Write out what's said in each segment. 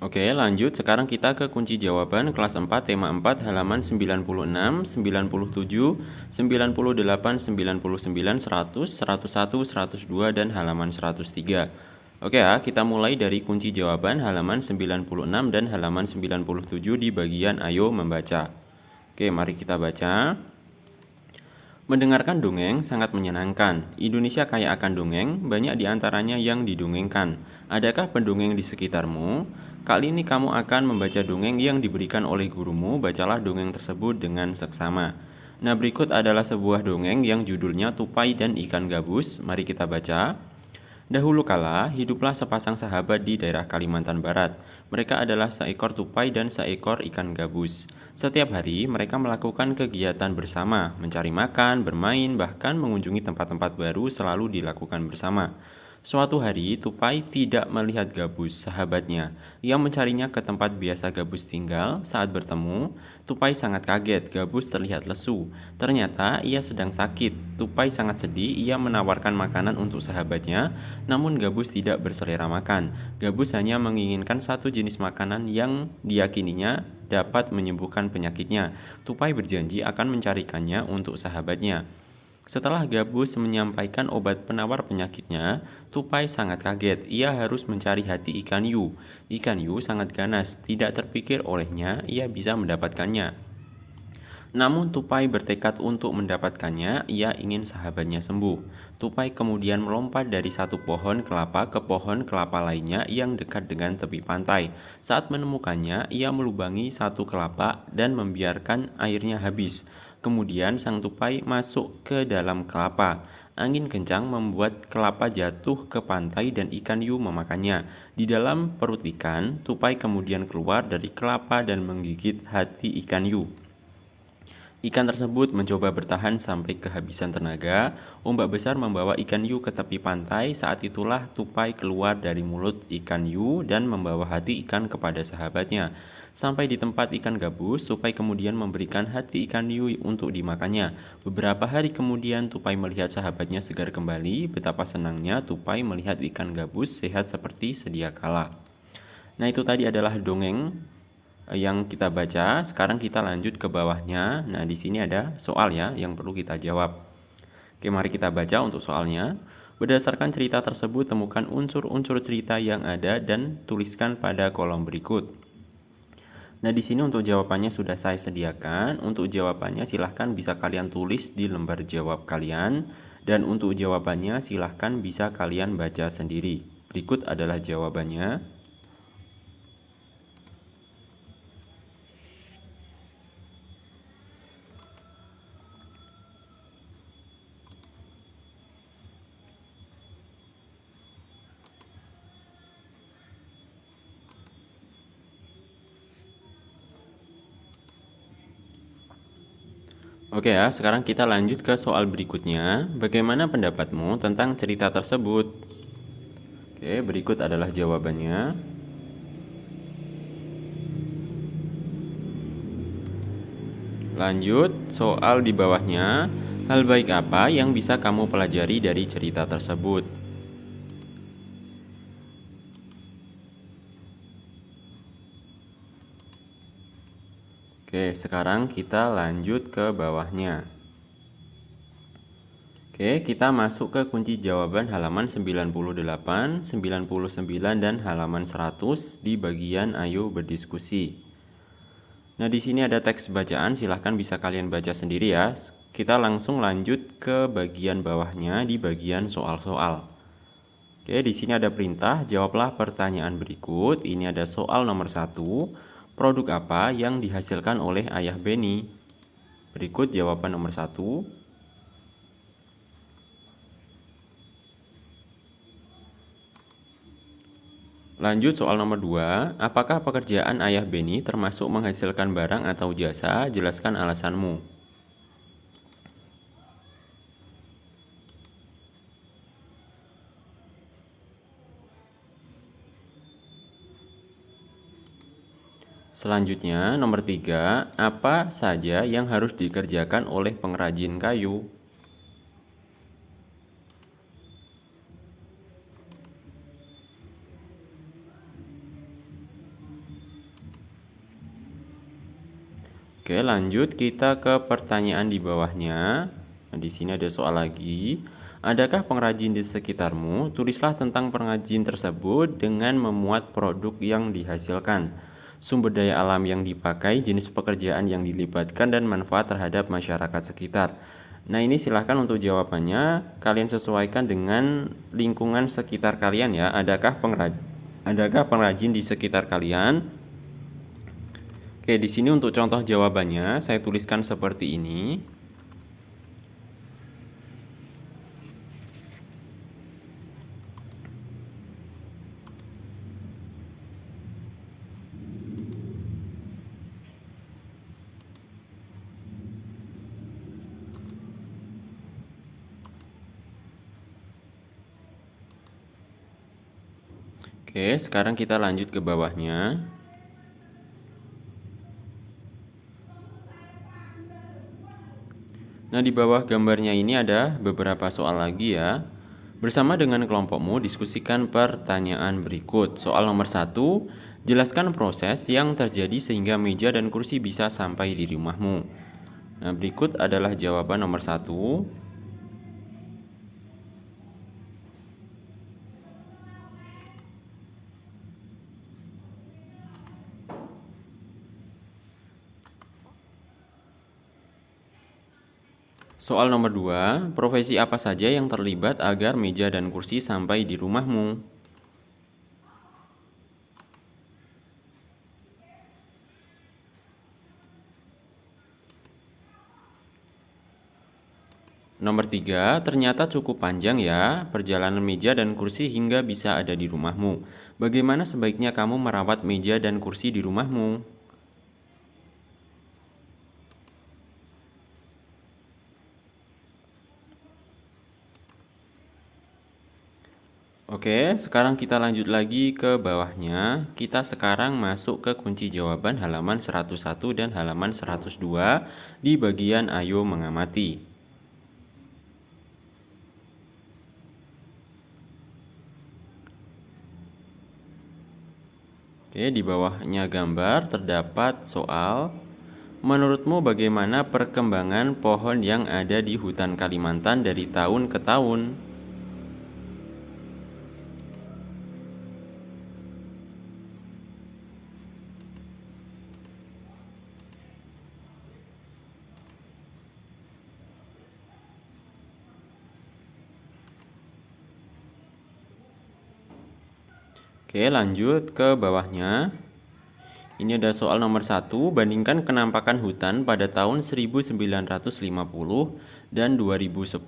Oke, lanjut. Sekarang kita ke kunci jawaban kelas 4 tema 4 halaman 96, 97, 98, 99, 100, 101, 102 dan halaman 103. Oke ya, kita mulai dari kunci jawaban halaman 96 dan halaman 97 di bagian ayo membaca. Oke, mari kita baca. Mendengarkan dongeng sangat menyenangkan. Indonesia kaya akan dongeng, banyak diantaranya yang didongengkan. Adakah pendongeng di sekitarmu? Kali ini kamu akan membaca dongeng yang diberikan oleh gurumu. Bacalah dongeng tersebut dengan seksama. Nah, berikut adalah sebuah dongeng yang judulnya Tupai dan Ikan Gabus. Mari kita baca. Dahulu kala, hiduplah sepasang sahabat di daerah Kalimantan Barat. Mereka adalah seekor tupai dan seekor ikan gabus. Setiap hari, mereka melakukan kegiatan bersama, mencari makan, bermain, bahkan mengunjungi tempat-tempat baru selalu dilakukan bersama. Suatu hari, tupai tidak melihat gabus, sahabatnya, yang mencarinya ke tempat biasa gabus tinggal. Saat bertemu, tupai sangat kaget, gabus terlihat lesu. Ternyata ia sedang sakit. Tupai sangat sedih, ia menawarkan makanan untuk sahabatnya, namun gabus tidak berselera makan. Gabus hanya menginginkan satu jenis makanan yang diyakininya dapat menyembuhkan penyakitnya. Tupai berjanji akan mencarikannya untuk sahabatnya. Setelah Gabus menyampaikan obat penawar penyakitnya, Tupai sangat kaget. Ia harus mencari hati ikan Yu. Ikan Yu sangat ganas, tidak terpikir olehnya ia bisa mendapatkannya. Namun Tupai bertekad untuk mendapatkannya, ia ingin sahabatnya sembuh. Tupai kemudian melompat dari satu pohon kelapa ke pohon kelapa lainnya yang dekat dengan tepi pantai. Saat menemukannya, ia melubangi satu kelapa dan membiarkan airnya habis. Kemudian sang tupai masuk ke dalam kelapa. Angin kencang membuat kelapa jatuh ke pantai dan ikan Yu memakannya. Di dalam perut ikan, tupai kemudian keluar dari kelapa dan menggigit hati ikan Yu. Ikan tersebut mencoba bertahan sampai kehabisan tenaga. Ombak besar membawa ikan Yu ke tepi pantai. Saat itulah tupai keluar dari mulut ikan Yu dan membawa hati ikan kepada sahabatnya. Sampai di tempat ikan gabus, tupai kemudian memberikan hati ikan Yu untuk dimakannya. Beberapa hari kemudian, tupai melihat sahabatnya segar kembali. Betapa senangnya tupai melihat ikan gabus sehat seperti sedia kala. Nah, itu tadi adalah dongeng yang kita baca. Sekarang kita lanjut ke bawahnya. Nah, di sini ada soal ya yang perlu kita jawab. Oke, mari kita baca untuk soalnya. Berdasarkan cerita tersebut, temukan unsur-unsur cerita yang ada dan tuliskan pada kolom berikut. Nah, di sini untuk jawabannya sudah saya sediakan. Untuk jawabannya silahkan bisa kalian tulis di lembar jawab kalian. Dan untuk jawabannya silahkan bisa kalian baca sendiri. Berikut adalah jawabannya. Oke ya, sekarang kita lanjut ke soal berikutnya. Bagaimana pendapatmu tentang cerita tersebut? Oke, berikut adalah jawabannya. Lanjut, soal di bawahnya. Hal baik apa yang bisa kamu pelajari dari cerita tersebut? Oke, sekarang kita lanjut ke bawahnya. Oke, kita masuk ke kunci jawaban halaman 98, 99 dan halaman 100 di bagian ayo berdiskusi. Nah, di sini ada teks bacaan, silahkan bisa kalian baca sendiri ya. Kita langsung lanjut ke bagian bawahnya di bagian soal-soal. Oke, di sini ada perintah, jawablah pertanyaan berikut. Ini ada soal nomor 1. Produk apa yang dihasilkan oleh ayah Benny? Berikut jawaban nomor 1. Lanjut soal nomor 2. Apakah pekerjaan ayah Benny termasuk menghasilkan barang atau jasa? Jelaskan alasanmu. Selanjutnya, nomor 3. Apa saja yang harus dikerjakan oleh pengrajin kayu? Oke, lanjut kita ke pertanyaan di bawahnya. Nah, di sini ada soal lagi. Adakah pengrajin di sekitarmu? Tulislah tentang pengrajin tersebut dengan memuat produk yang dihasilkan, sumber daya alam yang dipakai, jenis pekerjaan yang dilibatkan, dan manfaat terhadap masyarakat sekitar. Nah, ini silahkan untuk jawabannya kalian sesuaikan dengan lingkungan sekitar kalian ya. Adakah pengrajin di sekitar kalian? Oke, di sini untuk contoh jawabannya saya tuliskan seperti ini. Oke, sekarang kita lanjut ke bawahnya. Nah, di bawah gambarnya ini ada beberapa soal lagi ya. Bersama dengan kelompokmu, diskusikan pertanyaan berikut. Soal nomor 1, jelaskan proses yang terjadi sehingga meja dan kursi bisa sampai di rumahmu. Nah, berikut adalah jawaban nomor 1. Soal nomor 2, profesi apa saja yang terlibat agar meja dan kursi sampai di rumahmu? Nomor 3, ternyata cukup panjang ya perjalanan meja dan kursi hingga bisa ada di rumahmu. Bagaimana sebaiknya kamu merawat meja dan kursi di rumahmu? Oke, sekarang kita lanjut lagi ke bawahnya. Kita sekarang masuk ke kunci jawaban halaman 101 dan halaman 102 di bagian Ayo Mengamati. Oke, di bawahnya gambar terdapat soal. Menurutmu bagaimana perkembangan pohon yang ada di hutan Kalimantan dari tahun ke tahun? Oke, lanjut ke bawahnya. Ini ada soal nomor 1, bandingkan kenampakan hutan pada tahun 1950 dan 2010.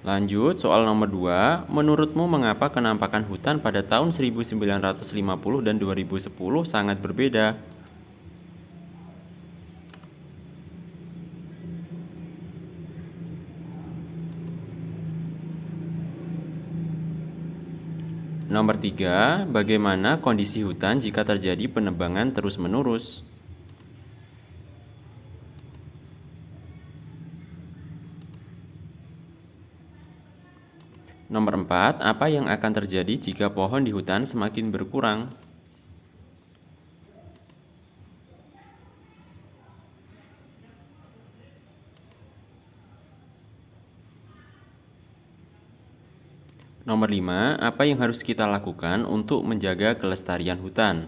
Lanjut, soal nomor 2, menurutmu mengapa kenampakan hutan pada tahun 1950 dan 2010 sangat berbeda? Nomor 3, bagaimana kondisi hutan jika terjadi penebangan terus-menerus? Nomor 4, apa yang akan terjadi jika pohon di hutan semakin berkurang? Nomor 5, apa yang harus kita lakukan untuk menjaga kelestarian hutan?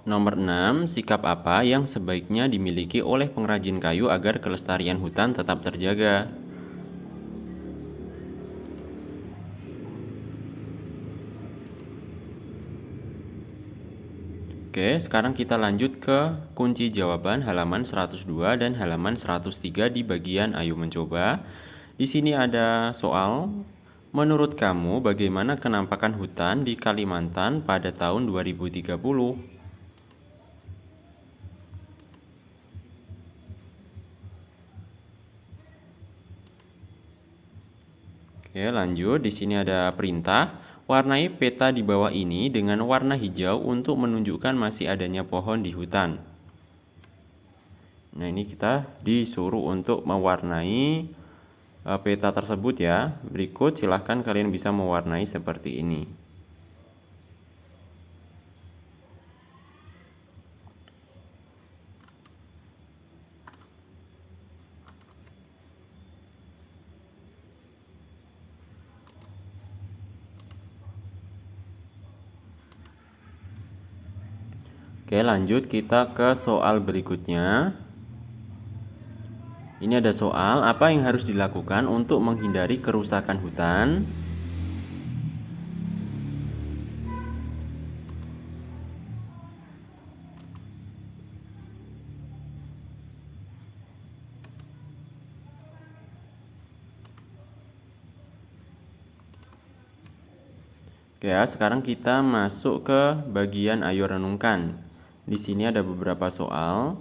Nomor 6, sikap apa yang sebaiknya dimiliki oleh pengrajin kayu agar kelestarian hutan tetap terjaga? Oke, sekarang kita lanjut ke kunci jawaban halaman 102 dan halaman 103 di bagian Ayo Mencoba. Di sini ada soal, Menurut kamu, bagaimana kenampakan hutan di Kalimantan pada tahun 2030? Oke, lanjut. Di sini ada perintah. Warnai peta di bawah ini dengan warna hijau untuk menunjukkan masih adanya pohon di hutan. Nah, ini kita disuruh untuk mewarnai peta tersebut ya. Berikut silahkan kalian bisa mewarnai seperti ini. Oke, lanjut kita ke soal berikutnya. Ini ada soal, apa yang harus dilakukan untuk menghindari kerusakan hutan? Oke ya, sekarang kita masuk ke bagian ayo renungkan. Di sini ada beberapa soal.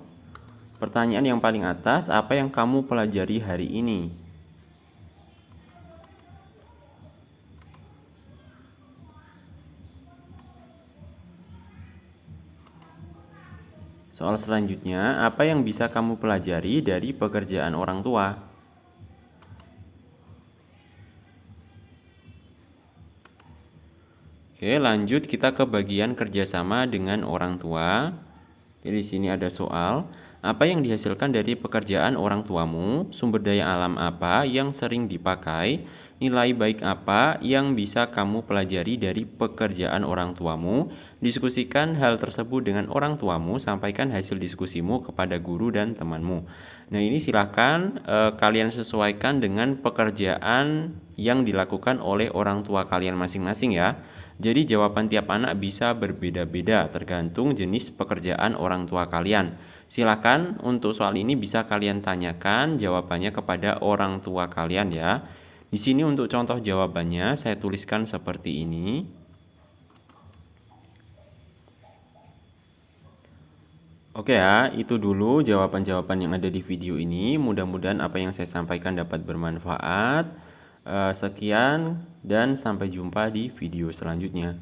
Pertanyaan yang paling atas, apa yang kamu pelajari hari ini? Soal selanjutnya, apa yang bisa kamu pelajari dari pekerjaan orang tua? Oke, lanjut kita ke bagian kerjasama dengan orang tua. Jadi di sini ada soal, apa yang dihasilkan dari pekerjaan orang tuamu? Sumber daya alam apa yang sering dipakai? Nilai baik apa yang bisa kamu pelajari dari pekerjaan orang tuamu? Diskusikan hal tersebut dengan orang tuamu, sampaikan hasil diskusimu kepada guru dan temanmu. Nah, ini silahkan kalian sesuaikan dengan pekerjaan yang dilakukan oleh orang tua kalian masing-masing ya. Jadi jawaban tiap anak bisa berbeda-beda tergantung jenis pekerjaan orang tua kalian. Silakan untuk soal ini bisa kalian tanyakan jawabannya kepada orang tua kalian ya. Di sini untuk contoh jawabannya saya tuliskan seperti ini. Oke ya, itu dulu jawaban-jawaban yang ada di video ini. Mudah-mudahan apa yang saya sampaikan dapat bermanfaat. Sekian dan sampai jumpa di video selanjutnya.